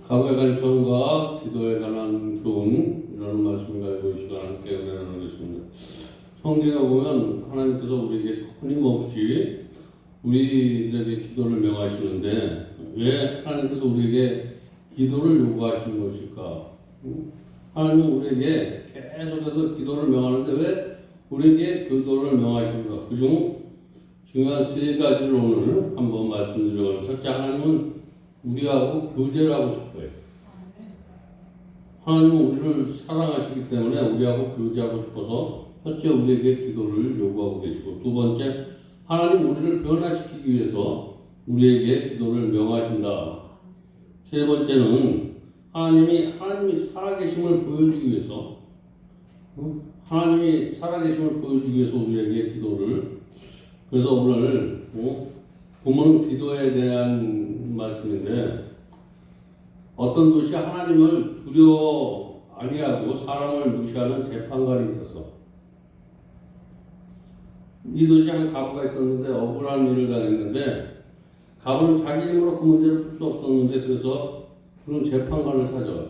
과거에 관한 전과 기도에 관한 교훈 이라는 말씀을 가지고 이 시간 함께 은혜를 나누겠습니다. 성경에 보면 하나님께서 우리에게 끊임없이 우리들에게 기도를 명하시는데 왜 하나님께서 우리에게 기도를 요구하시는 것일까? 하나님은 우리에게 계속해서 기도를 명하는데 왜 우리에게 기도를 명하십니까? 그중 중요한 세 가지를 오늘 한번 말씀드려요. 첫째, 하나님은 우리하고 교제를 하고 싶어요. 하나님은 우리를 사랑하시기 때문에 우리하고 교제하고 싶어서 첫째 우리에게 기도를 요구하고 계시고, 두 번째, 하나님 우리를 변화시키기 위해서 우리에게 기도를 명하신다. 세 번째는 하나님이 살아계심을 보여주기 위해서 하나님이 살아계심을 보여주기 위해서 우리에게 기도를. 그래서 오늘 본문은 기도에 대한 말씀인데, 어떤 도시 하나님을 두려워 아니하고 사람을 무시하는 재판관이 있었어. 이 도시에 한 가부가 있었는데 억울한 일을 당했는데, 가부는 자기 힘으로 그 문제를 풀 수 없었는데 그래서 그런 재판관을 찾아요.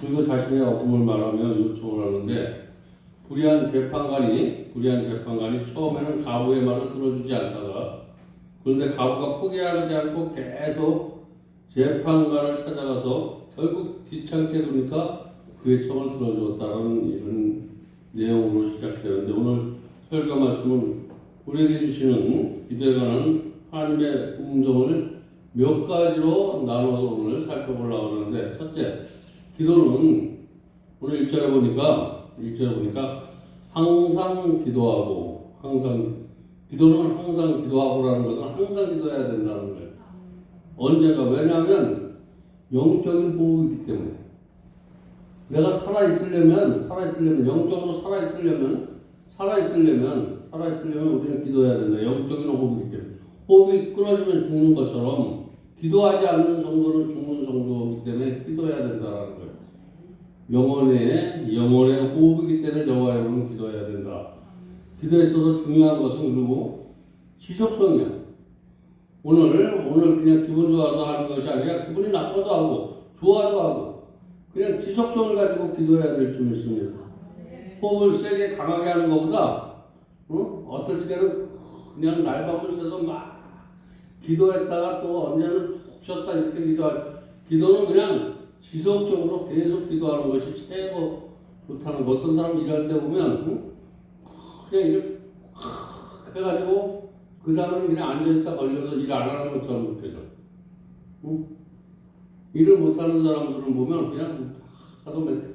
그리고 자신의 어둠을 말하며 요청을 하는데, 불의한 재판관이 처음에는 가부의 말을 들어주지 않다가, 그런데 가부가 포기하지 않고 계속 재판관을 찾아가서 결국 귀찮게 보니까 그의 청을 들어주었다는 이런 내용으로 시작되는데, 오늘 설교 말씀은 우리에게 주시는 기도에 관한 하나님의 음성을 몇 가지로 나눠서 오늘 살펴보려고 하는데, 첫째, 기도는 오늘 1절에 보니까 항상 기도하고, 기도는 항상 기도하고라는 것은 항상 기도해야 된다는 거예요. 언제가? 왜냐하면 영적인 보호이기 때문에. 내가 살아있으려면 영적으로 살아있으려면 우리는 기도해야 된다. 영적인 호흡이기 때문에. 호흡이 끊어지면 죽는 것처럼 기도하지 않는 정도는 죽는 정도이기 때문에 기도해야 된다는 거예요. 영혼의 호흡이기 때문에 저와 여러분은 기도해야 된다. 기도에 있어서 중요한 것은 그리고 지속성이야. 오늘 그냥 기분 좋아서 하는 것이 아니라 기분이 나빠도 하고 좋아도 하고 그냥 지속성을 가지고 기도해야 될 줄 믿습니다. 호흡을 세게 강하게 하는 것보다 어떨 때는 그냥 날밤을 새서 막 기도했다가 또 언제는 푹 쉬었다 이렇게 기도는 그냥 지속적으로 계속 기도하는 것이 최고 좋다는 거. 어떤 사람 일할 때 보면 그냥 이렇게 해가지고 그 다음에 그냥 앉아있다 걸려서 일 안 하는 것처럼 느껴져. 응? 일을 못하는 사람들을 보면 그냥 하도 맨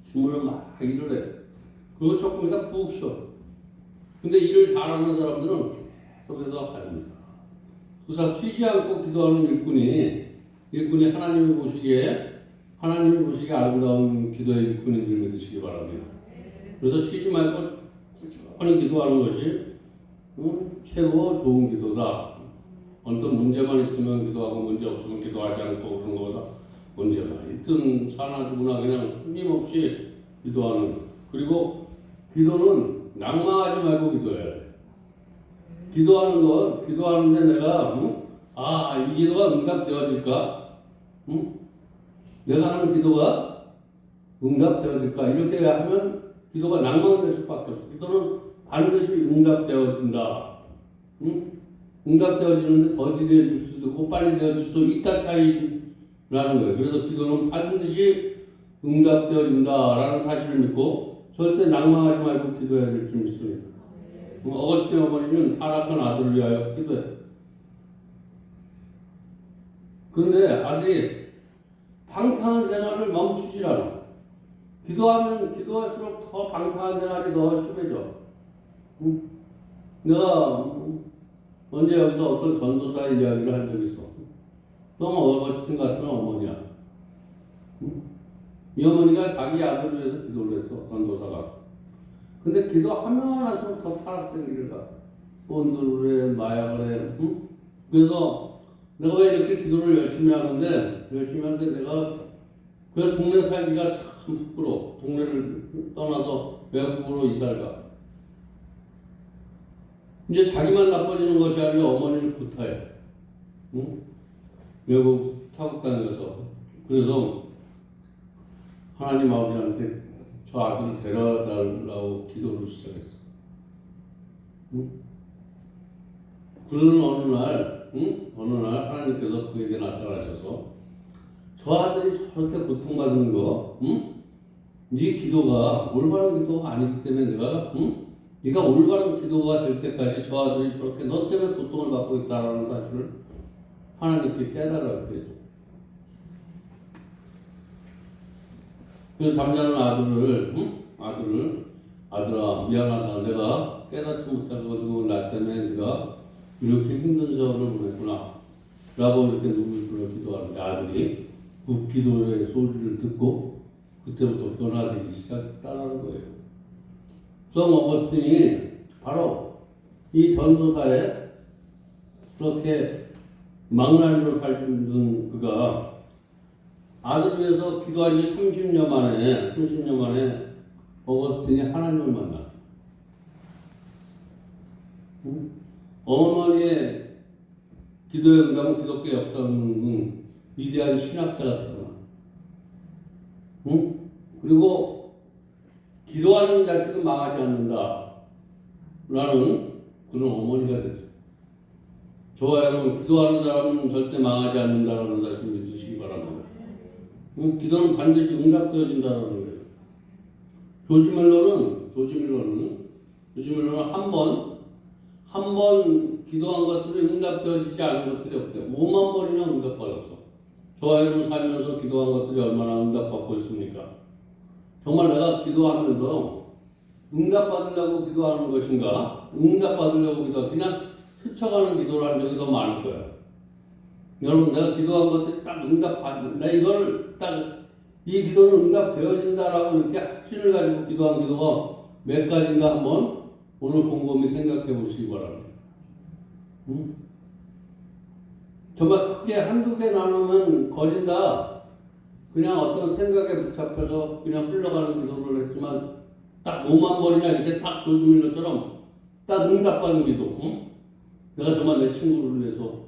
힘으로 막 일을 해. 그리고 조금 있다 푹 쉬어. 근데 일을 잘하는 사람들은 속에서 하면서 그래서 쉬지 않고 기도하는 일꾼이 하나님이 보시기에 아름다운 기도의 일꾼인 줄 믿으시기 바랍니다. 그래서 쉬지 말고 꾸준히 기도하는 것이 최고 좋은 기도다. 어떤 문제만 있으면 기도하고 문제 없으면 기도하지 않고 그런 거보다 문제가 있든 사나주구나 그냥 끊임없이 기도하는. 그리고 기도는 낭망하지 말고 기도해야 돼. 기도하는데 내가 이 기도가 응답되어질까? 내가 하는 기도가 응답되어질까? 이렇게 하면 기도가 낭망될 수밖에 없어. 기도는 반드시 응답되어진다. 응답되어지는데 더디 되어질 수도 있고 빨리 되어질 수도 있다 차이라는 거예요. 그래서 기도는 반드시 응답되어진다라는 사실을 믿고 절대 낭망하지 말고 기도해야 될 줄 믿습니다. 어거스틴 어머니는 타락한 아들을 위하여 기도해. 그런데 아들이 방탕한 생활을 멈추질 않아. 기도할수록 더 방탕한 생활이 더 심해져. 내가 언제 여기서 어떤 전도사의 이야기를 한 적이 있어. 너무 어거스틴 같은 어머니야. 이 어머니가 자기 아들을 위해서 기도를 했어, 전도사가. 근데 기도하면 할수록 더 타락된 길을 가. 본드를 해, 마약을 해. 그래서 내가 왜 이렇게 기도를 열심히 하는데 내가 그래 동네 살기가 참 부끄러워. 동네를 떠나서 외국으로 이사를 가. 이제 자기만 나빠지는 것이 아니라 어머니를 구타해. 외국 타국 다녀서. 그래서 하나님 아버지한테 저 아들을 데려달라고 기도를 시작했어. 그러는 어느 날 하나님께서 그에게 나타나셔서 저 아들이 저렇게 고통받는 거, 네 기도가 올바른 기도가 아니기 때문에 네가 올바른 기도가 될 때까지 저 아들이 저렇게 너 때문에 고통을 받고 있다라는 사실을 하나님께 깨달아야 되죠. 그래서 잠자는 아들아 미안하다. 내가 깨닫지 못해가지고 나 때문에 네가 이렇게 힘든 세월을 보냈구나 라고 이렇게 눈물 흘려 기도하는데 아들이 그 기도의 소리를 듣고 그때부터 변화되기 시작했다는 거예요. 성 어거스틴이 바로 이 전도사에 그렇게 망나니로 살던 그가 아들을 위해서 기도한 지 30년 만에 어거스틴이 하나님을 만나. 어머니의 기도의 응답은 기독교 역사는 위대한 신학자가 태어나. 그리고 기도하는 자식은 망하지 않는다. 라는 그런 어머니가 됐어요. 저와 여러분, 기도하는 사람은 절대 망하지 않는다라는 사실을 믿으시기 바랍니다. 기도는 반드시 응답되어진다는 거예요. 조지 밀러는 한 번 기도한 것들이 응답되어지지 않은 것들이 없대요. 5만 번이나 응답받았어. 저와 여러분 살면서 기도한 것들이 얼마나 응답받고 있습니까? 정말 내가 기도하면서 응답받으려고 기도하는 것인가? 그냥 스쳐가는 기도를 한 적이 더 많을 거예요. 여러분, 내가 기도한 것들이 딱 이 기도는 응답되어진다라고 이렇게 확신을 가지고 기도한 기도가 몇 가지인가 한번 오늘 곰곰이 생각해 보시기 바랍니다. 정말 크게 한두 개 나누면 거진다. 그냥 어떤 생각에 붙잡혀서 그냥 흘러가는 기도를 했지만 딱 5만 번이나 이렇게 딱 조지 밀러처럼 딱 응답받은 기도. 내가 정말 내 친구를 위해서,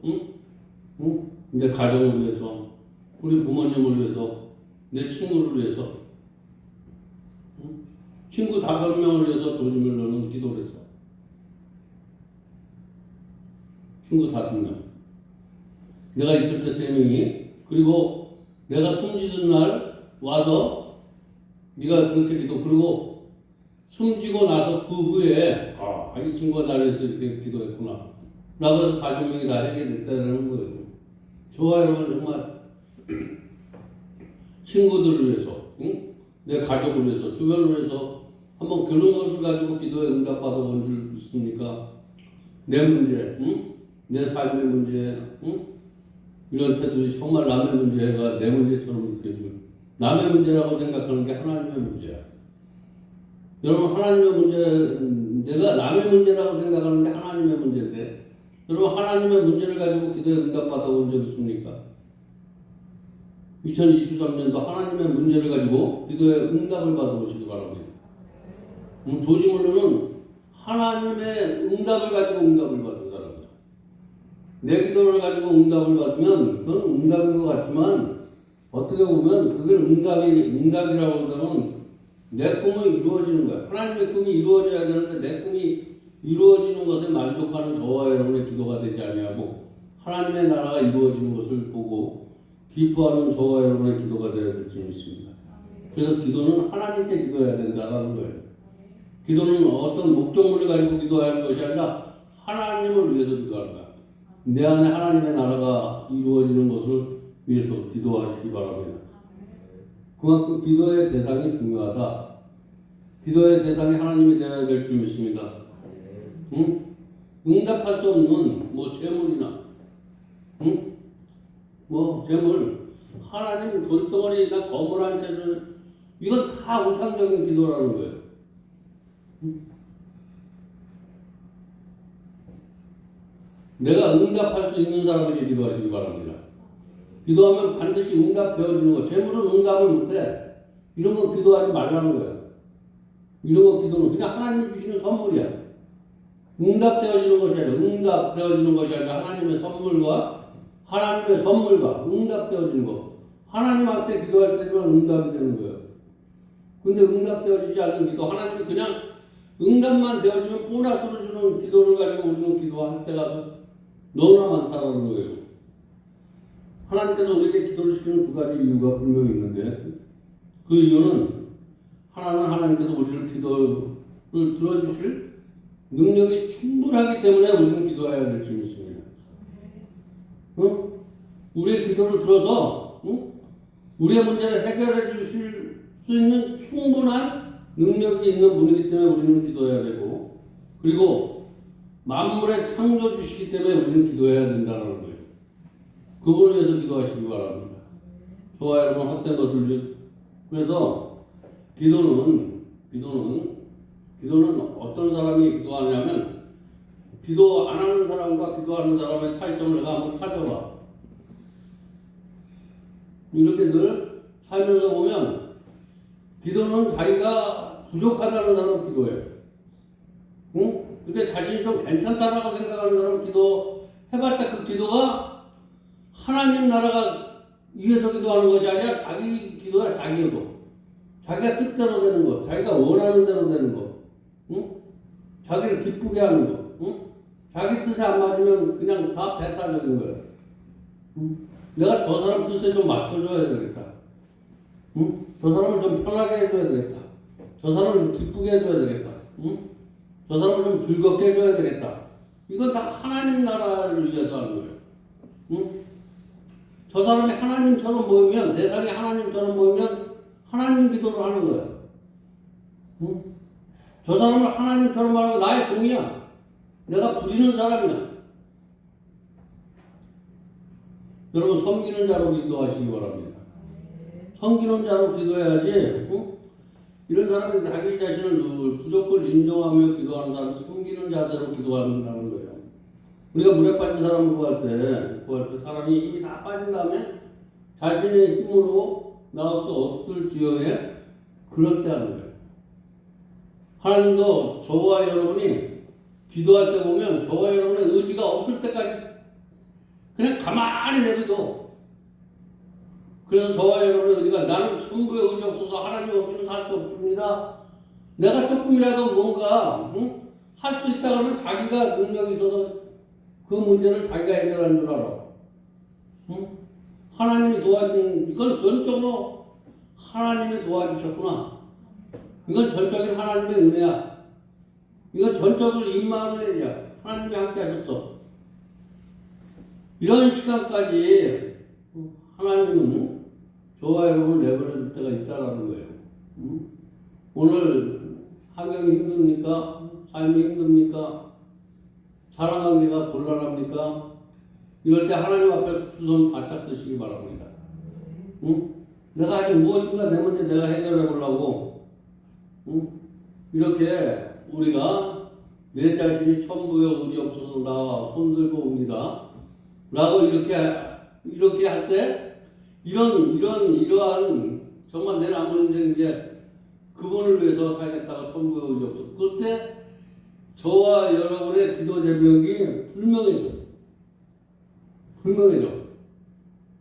내 가정을 위해서, 우리 부모님을 위해서, 내 친구를 위해서, 친구 5명을 위해서 조지 밀러는 기도를 했어. 친구 5명. 내가 있을 때 3명이, 그리고 내가 숨 짖은 날 와서 네가 그렇게 기도, 그리고 숨지고 나서 그 후에 이 친구가 나를 위해서 이렇게 기도했구나 라고 해서 5명이 다 해결됐다는 거예요. 저와 여러분 정말 친구들을 위해서, 응? 내 가족을 위해서, 주변을 위해서 한번 그런 것을 가지고 기도에 응답받아 본 줄 있습니까? 내 문제, 응? 내 삶의 문제, 응? 이런 태도이 정말 남의 문제가 내 문제처럼 느껴지고 남의 문제라고 생각하는 게 하나님의 문제야. 여러분 하나님의 문제, 내가 남의 문제라고 생각하는 게 하나님의 문제인데 여러분 하나님의 문제를 가지고 기도에 응답받아 본 적 있습니까? 2023년도 하나님의 문제를 가지고 기도에 응답을 받아보시기 바랍니다. 조지몰로는 하나님의 응답을 가지고 응답을 받은 사람이야. 내 기도를 가지고 응답을 받으면 그건 응답인 것 같지만 어떻게 보면 그걸 응답이라고 한다면 내 꿈이 이루어지는 거야. 하나님의 꿈이 이루어져야 되는데 내 꿈이 이루어지는 것에 만족하는 저와 여러분의 기도가 되지 아니하고 하나님의 나라가 이루어지는 것을 보고 기뻐하는 저와 여러분의 기도가 되어야 될 줄 믿습니다. 그래서 기도는 하나님께 기도해야 된다는 거예요. 기도는 어떤 목적물을 가지고 기도하는 것이 아니라 하나님을 위해서 기도하는 거야. 내 안에 하나님의 나라가 이루어지는 것을 위해서 기도하시기 바랍니다. 그만큼 기도의 대상이 중요하다. 기도의 대상이 하나님이 되어야 될 줄 믿습니다. 응? 응답할 수 없는 재물이나 재물 하나님 돈덩어리나 건물 한 채를 이건 다 우상적인 기도라는 거예요. 내가 응답할 수 있는 사람에게 기도하시기 바랍니다. 기도하면 반드시 응답되어지는 거. 재물은 응답을 못해. 이런 거 기도하지 말라는 거예요. 이런 거 기도는 그냥 하나님이 주시는 선물이야. 응답되어지는 것이 아니라 하나님의 선물과 응답되어지는 거. 하나님한테 기도할 때만 응답이 되는 거예요. 근데 응답되어지지 않는 기도, 하나님이 그냥 응답만 되어지면 보너스로 주는 기도를 가지고 우리는 기도할 때가 너무나 많다는 거예요. 하나님께서 우리에게 기도를 시키는 2가지 이유가 분명히 있는데 그 이유는 하나는 하나님께서 우리를 기도를 들어주실 능력이 충분하기 때문에 우리는 기도해야 될 줄 믿습니다. 우리의 기도를 들어서 우리의 문제를 해결해 주실 수 있는 충분한 능력이 있는 분이기 때문에 우리는 기도해야 되고 그리고 만물의 창조주시기 때문에 우리는 기도해야 된다는 거예요. 그분을 위해서 기도하시기 바랍니다. 저와 여러분 헛된 것을 그래서 기도는 어떤 사람이 기도하냐면 기도 안 하는 사람과 기도하는 사람의 차이점을 내가 한번 찾아봐. 이렇게 늘 살면서 보면 기도는 자기가 부족하다는 사람 기도해. 근데 자신이 좀 괜찮다라고 생각하는 사람 기도 해봤자 그 기도가 하나님 나라가 위해서 기도하는 것이 아니라 자기 기도야. 자기 기도. 자기가 뜻대로 되는 것, 자기가 원하는 대로 되는 것, 자기를 기쁘게 하는 것, 자기 뜻에 안 맞으면 그냥 다 배타적인 거예요. 내가 저 사람 뜻에 좀 맞춰줘야 되겠다. 저 사람을 좀 편하게 해줘야 되겠다. 저 사람을 기쁘게 해줘야 되겠다. 저 사람을 좀 즐겁게 해줘야 되겠다. 이건 다 하나님 나라를 위해서 하는 거예요. 저 사람이 하나님처럼 보이면, 대상이 하나님처럼 보이면 하나님 기도를 하는 거예요. 저 사람을 하나님처럼 말하고 나의 종이야. 내가 부리는 사람이야. 여러분 섬기는 자로 기도하시기 바랍니다. 섬기는 자로 기도해야지. 이런 사람은 자기 자신을 부족을 인정하며 기도하는 사람은 섬기는 자세로 기도한다는 거예요. 우리가 물에 빠진 사람을 구할 때 사람이 힘이 다 빠진 다음에 자신의 힘으로 나올 수 없을 지경에 그럴 때 하는 거예요. 하나님도 저와 여러분이 기도할 때 보면 저와 여러분의 의지가 없을 때까지 그냥 가만히 내비둬. 그래서 저와 여러분의 의지가 나는 전부의 의지 없어서 하나님 없이는 살 수 없습니다. 내가 조금이라도 뭔가 할 수 있다 그러면 자기가 능력이 있어서 그 문제를 자기가 해결한 줄 알아. 하나님이 도와준 이건 전적으로 하나님이 도와주셨구나. 이건 전적인 하나님의 은혜야. 이건 전적으로 임마누엘이야. 하나님이 함께 하셨어. 이런 시간까지 하나님은 저와 여러분을 내버려 둘 때가 있다라는 거예요. 오늘 환경이 힘듭니까? 삶이 힘듭니까? 사랑관계가 곤란합니까? 이럴 때 하나님 앞에 두 손 바짝 드시기 바랍니다. 내가 아직 무엇인가 내 문제 내가 해결해 보려고 이렇게 우리가 내 자신이 천부에 의지 없어서 나 손들고 옵니다 라고 이렇게 할 때 이러한 정말 내 남은 인생 이제 그분을 위해서 살겠다가 천부에 의지 없어 그때 저와 여러분의 기도 제목이 분명해져.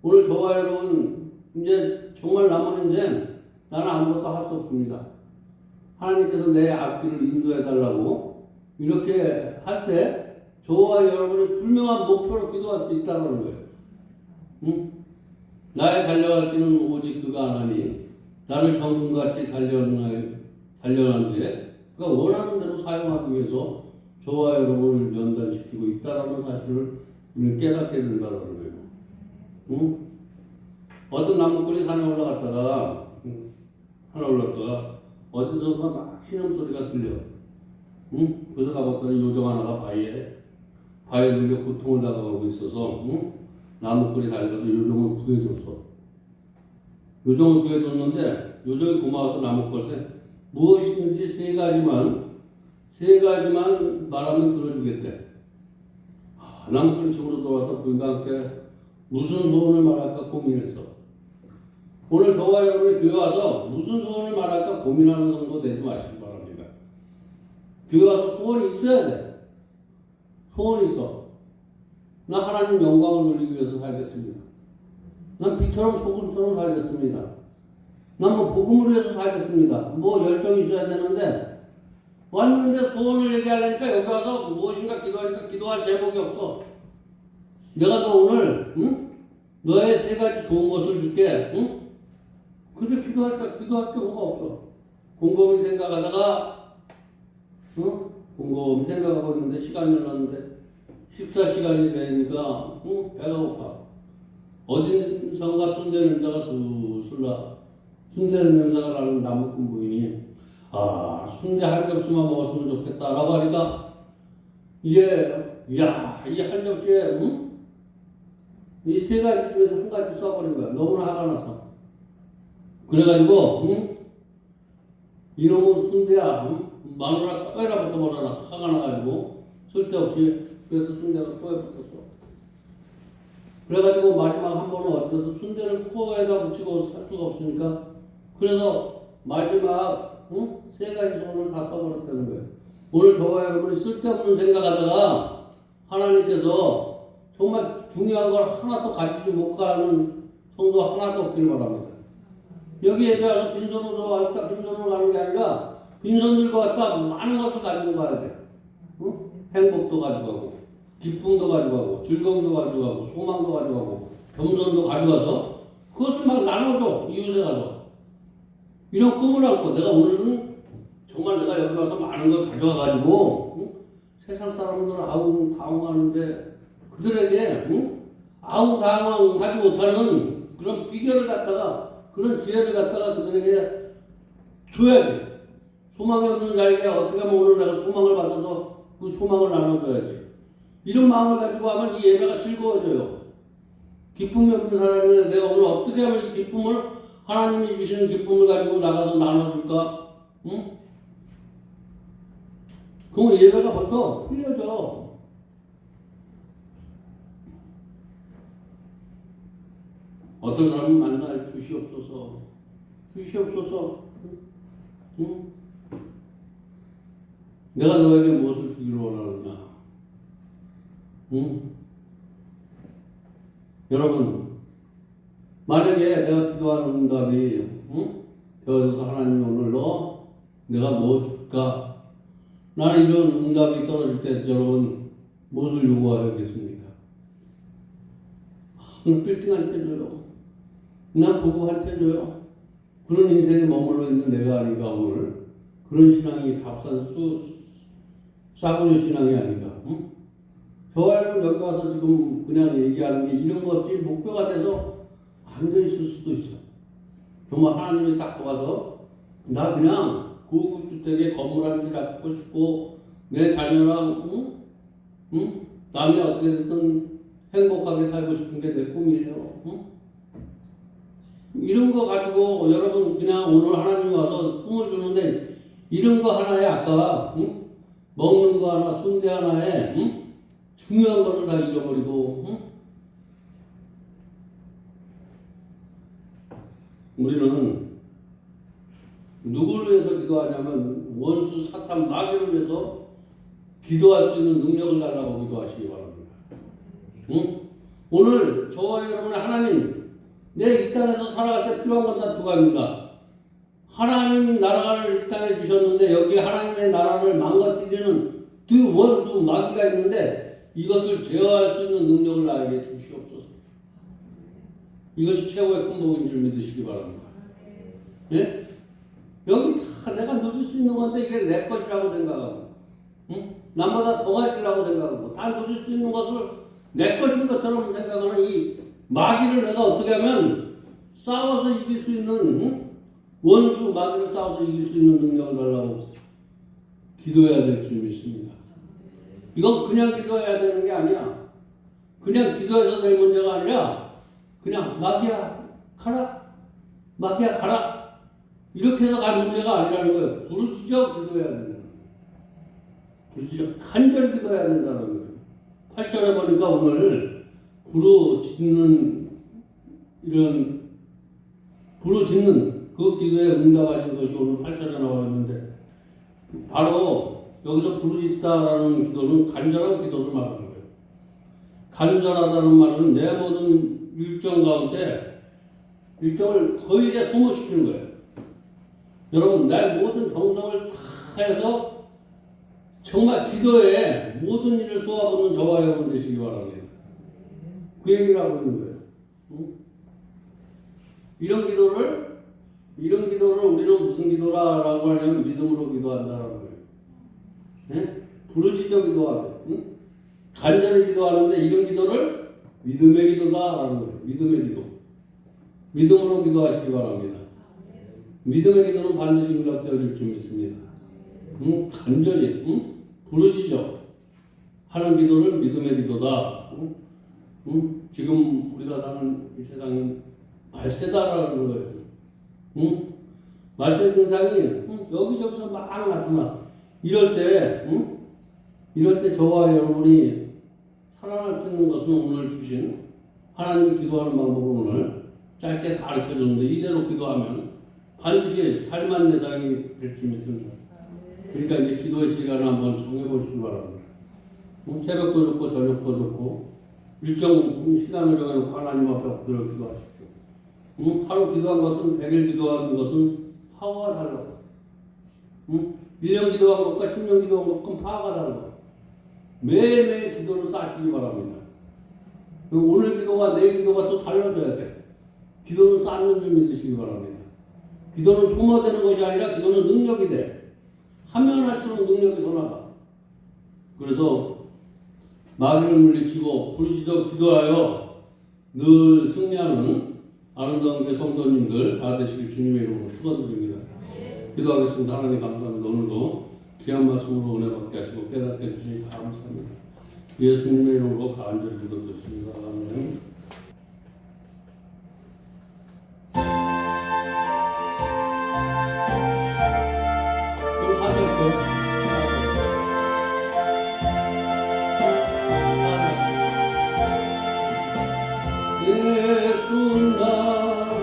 오늘 저와 여러분 이제 정말 남은 인생 나는 아무것도 할 수 없습니다. 하나님께서 내 앞길을 인도해 달라고 이렇게 할 때 저와 여러분의 분명한 목표로 기도할 수 있다는 거예요. 나의 달려갈 길은 오직 그가 하나니 나를 정금같이 단련한 뒤에 그가 원하는 대로 사용하기 위해서 저와 여러분을 연단시키고 있다는 사실을 우리는 깨닫게 된다는 거예요. 어떤 나무꾼이 산에 올라갔다가 어디선가 막 신음소리가 들려. 그래서 가봤더니 요정 하나가 바위에 들려 고통을 당하고 있어서 나무꾼이 달려서 요정을 구해줬어. 요정을 구해줬는데 요정이 고마워서 나무꾼한테 무엇이든지 세 가지만 말하면 들어주겠대. 나무꾼이 집으로 돌아와서 부인과 함께 무슨 소원을 말할까 고민했어. 오늘 저와 여러분이 교회 와서 무슨 소원을 말할까 고민하는 성도 되지 마시기 바랍니다. 교회 와서 소원이 있어야 돼. 소원이 있어. 나 하나님 영광을 누리기 위해서 살겠습니다. 난 비처럼 소금처럼 살겠습니다. 난 뭐 복음을 위해서 살겠습니다. 뭐 열정이 있어야 되는데 왔는데 소원을 얘기하려니까 여기 와서 무엇인가 기도하니까 기도할 제목이 없어. 내가 너 오늘 너의 세 가지 좋은 것을 줄게. 근데 기도할 게 뭐가 없어. 곰곰이 생각하다가 곰곰이 생각하고 있는데 시간이 흘렀는데 식사 시간이 되니까 배가 고파. 어딘선가 순대 냄새가 술술 나. 순대 냄새가 나는 나무꾼 부인이 순대 한 접시만 먹었으면 좋겠다라고 하니까 이게 이 한 접시에 이 세 가지 중에서 한 가지 써버린 거야. 너무나 화가 났어. 그래가지고 이놈의 순대야 마누라 코에다 붙어버려라. 화가 나가지고 쓸데없이 그래서 순대가 코에 붙었어. 그래가지고 마지막 한 번은 어때서 순대를 코에다 붙이고 살 수가 없으니까 그래서 마지막 세 가지 소원을 다 써버렸다는 거예요. 오늘 저와 여러분이 쓸데없는 생각하다가 하나님께서 정말 중요한 걸 하나도 가지지 못 가는 성도 하나도 없길 바랍니다. 여기 예배와서 빈손으로 왔다 빈손으로 가는 게 아니라 빈손 들고 왔다 많은 것을 가지고 가야 돼. 행복도 가져가고 기쁨도 가져가고 즐거움도 가져가고 소망도 가져가고 겸손도 가져가서 그것을 막 나눠줘. 이웃에 가서 이런 꿈을 안고 내가 오늘은 정말 내가 여기 와서 많은 걸 가져와가지고 세상 사람들 아우 당황하는데 그들에게 아우 당황하지 못하는 그런 비결을 갖다가 그런 지혜를 갖다가 그들에게 줘야지. 소망이 없는 자에게 어떻게 하면 오늘 내가 소망을 받아서 그 소망을 나눠줘야지. 이런 마음을 가지고 하면 이 예배가 즐거워져요. 기쁨이 없는 사람이 내가 오늘 어떻게 하면 이 기쁨을 하나님이 주시는 기쁨을 가지고 나가서 나눠줄까? 그럼 예배가 벌써 틀려져. 어떤 사람은 만날 주시옵소서. 내가 너에게 무엇을 주기를 원하느냐? 여러분, 만약에 내가 기도하는 응답이 되어져서 하나님이 오늘 내가 뭐 줄까? 나는 이런 응답이 떨어질 때 여러분 무엇을 요구하겠습니까? 빌딩 한 채 줘요. 난 보고 한 채 줘요. 그런 인생에 머물러 있는 내가 아닌가 오늘. 그런 신앙이 값싼 싸구려 신앙이 아닌가. 응? 저와 여러분 여기 와서 지금 그냥 얘기하는 게 이런 것이 목표가 돼서 앉아 있을 수도 있어. 정말 하나님이 딱 와서 나 그냥 고급 주택에 건물 한 채 갖고 싶고 내 자녀랑 남이 어떻게 됐든 행복하게 살고 싶은 게 내 꿈이에요. 이런 거 가지고 여러분 그냥 오늘 하나님이 와서 꿈을 주는데 이런 거 하나에 아까 먹는 거 하나 순대 하나에 중요한 것을 다 잃어버리고 우리는 누구를 위해서 기도하냐면 원수 사탄 마귀를 위해서 기도할 수 있는 능력을 달라고 기도하시기 바랍니다. 오늘 저와 여러분의 하나님 내 이 땅에서 살아갈 때 필요한 건 다 두 가지입니다. 하나님 나라를 이 땅에 주셨는데 여기 하나님의 나라를 망가뜨리는 두 원수 마귀가 있는데 이것을 제어할 수 있는 능력을 나에게 주시옵소서. 이것이 최고의 큰 복인 줄 믿으시기 바랍니다. 예? 여기 다 내가 누릴 수 있는 건데 이게 내 것이라고 생각하고 남보다 더 가지려고 생각하고 다 누릴 수 있는 것을 내 것인 것처럼 생각하는 이 마귀를 내가 어떻게 하면 싸워서 이길 수 있는 원수 마귀를 싸워서 이길 수 있는 능력을 달라고 기도해야 될 줄 믿습니다. 이건 그냥 기도해야 되는 게 아니야. 그냥 기도해서 될 문제가 아니라 그냥 마귀야 가라 마귀야 가라 이렇게 해서 갈 문제가 아니라는 거예요. 부르짖어 기도해야 되는 거예요. 부르짖어 간절히 기도해야 된다는 거예요. 8절에 보니까 오늘 부르짖는 이런 부르짖는 그 기도에 응답하신 것이 오늘 8절에 나와 있는데 바로 여기서 부르짖다라는 기도는 간절한 기도를 말하는 거예요. 간절하다는 말은 내 모든 일정 가운데 일정을 거의 다 소모시키는 거예요. 여러분 내 모든 정성을 다 해서 정말 기도에 모든 일을 쏟아붓는 저와 여러분 되시기 바랍니다. 그 얘기를 하고 있는 거예요. 이런 기도를 우리는 무슨 기도라고 하냐면 믿음으로 기도한다라는 거예요. 네? 부르짖어 기도하고 간절히 기도하는데 이런 기도를 믿음의 기도다라는 거예요. 믿음의 기도. 믿음으로 기도하시기 바랍니다. 믿음의 기도는 반드시 응답되어질 줄 믿습니다. 간절히 부르짖어 하는 기도를 믿음의 기도다. 지금 우리가 사는 이 세상은 말세다라는 거예요. 말세 증상이 여기저기서 막 나타나. 이럴 때 저와 여러분이 살아날 수 있는 것은 오늘 주신 하나님이 기도하는 방법을 오늘 짧게 다 가르쳐줬는데 이대로 기도하면 반드시 살만 대상이 될 줄 믿습니다. 그러니까 이제 기도의 시간을 한번 정해보시기 바랍니다. 새벽도 좋고 저녁도 좋고 일정 시간을 정해놓고 하나님 앞에 엎드려 기도하십시오. 하루 기도한 것은 100일 기도한 것은 파워가 달라요. 1년 기도한 것과 10년 기도한 것과 파워가 달라요. 매일매일 기도를 쌓으시기 바랍니다. 오늘 기도가 내일 기도가 또 달라져야 돼. 기도는 쌓는 줄 믿으시기 바랍니다. 기도는 소모되는 것이 아니라 기도는 능력이 돼. 하면 할수록 능력이 더 나가. 그래서 마귀를 물리치고 부르짖어 기도하여 늘 승리하는 아름다운 게 성도님들 다 되시길 주님의 이름으로 축원드립니다. 기도하겠습니다. 하나님 감사합니다. 오늘도 귀한 말씀으로 은혜 받게 하시고 깨닫게 해주시니 감사합니다. 예수님의 이름으로 간절히 기도드렸습니다. 아멘. 좀 사절도 예수 나를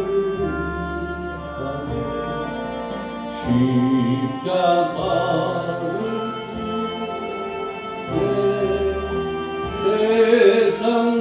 십자가를 세상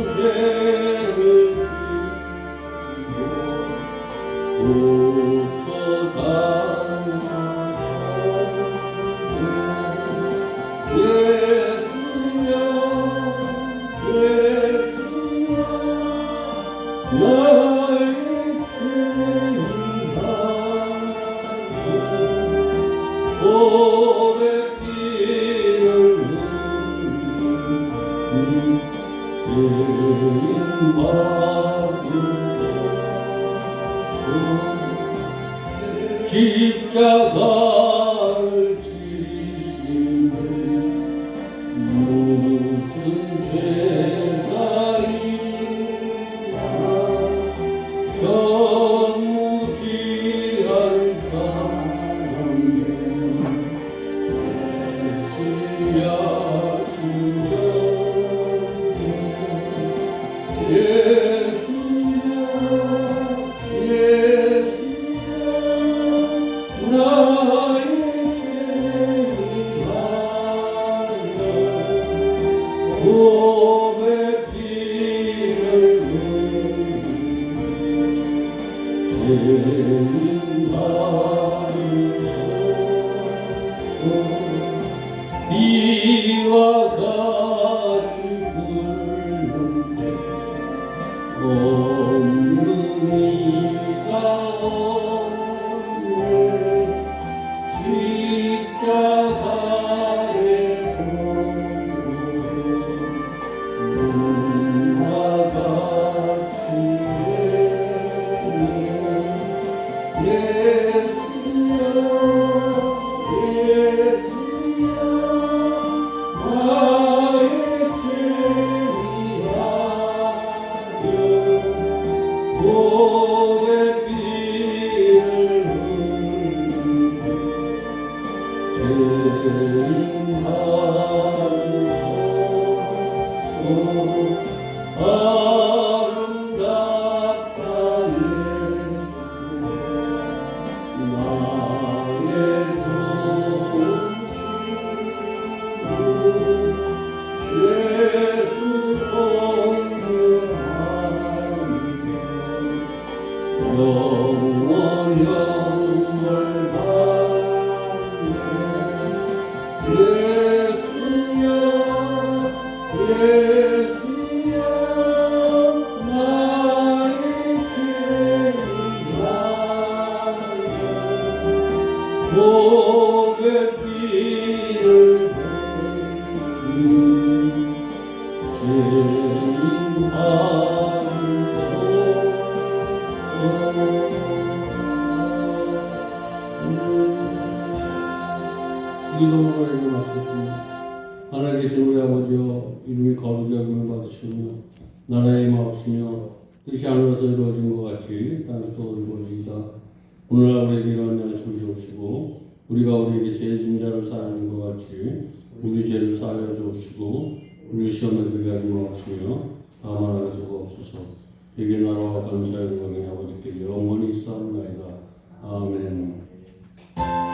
십자가를 지신 무슨 죄가 있나 저 무지한 사랑에 예수야 주여 비와 같이 굴는데 없는 이가 없네 십자가의 눈과 같이 예수여 예수여 나의 죄위하여 몸에 피를 흘리네 죄인하소서 아름답다 예수 나의 좋은 친구 예수 공부하니 영원 영월 받네 예수여 예수여 나의 죄위하여 몸에 피를 흘린 기도로 마쳤습니다. 하나님 계신 우리 아버지여 이름이 거룩히 여김을 받으시며 나라의 임하옵시며 뜻이 하늘에서 이루어진 것 같이 땅에서도 이루어지이다. 오늘 우리에게 일어난 양식을 주옵시고 우리가 우리에게 죄 진 자를 사하는 것 같이 우리 죄를 사하여 주옵시고 우리 시험에 들게 하지 마옵시며 다만 안에서 구하옵소서. 되게 나라와 감사의 영광이 아버지께 영원히 있사옵나이다. 아멘.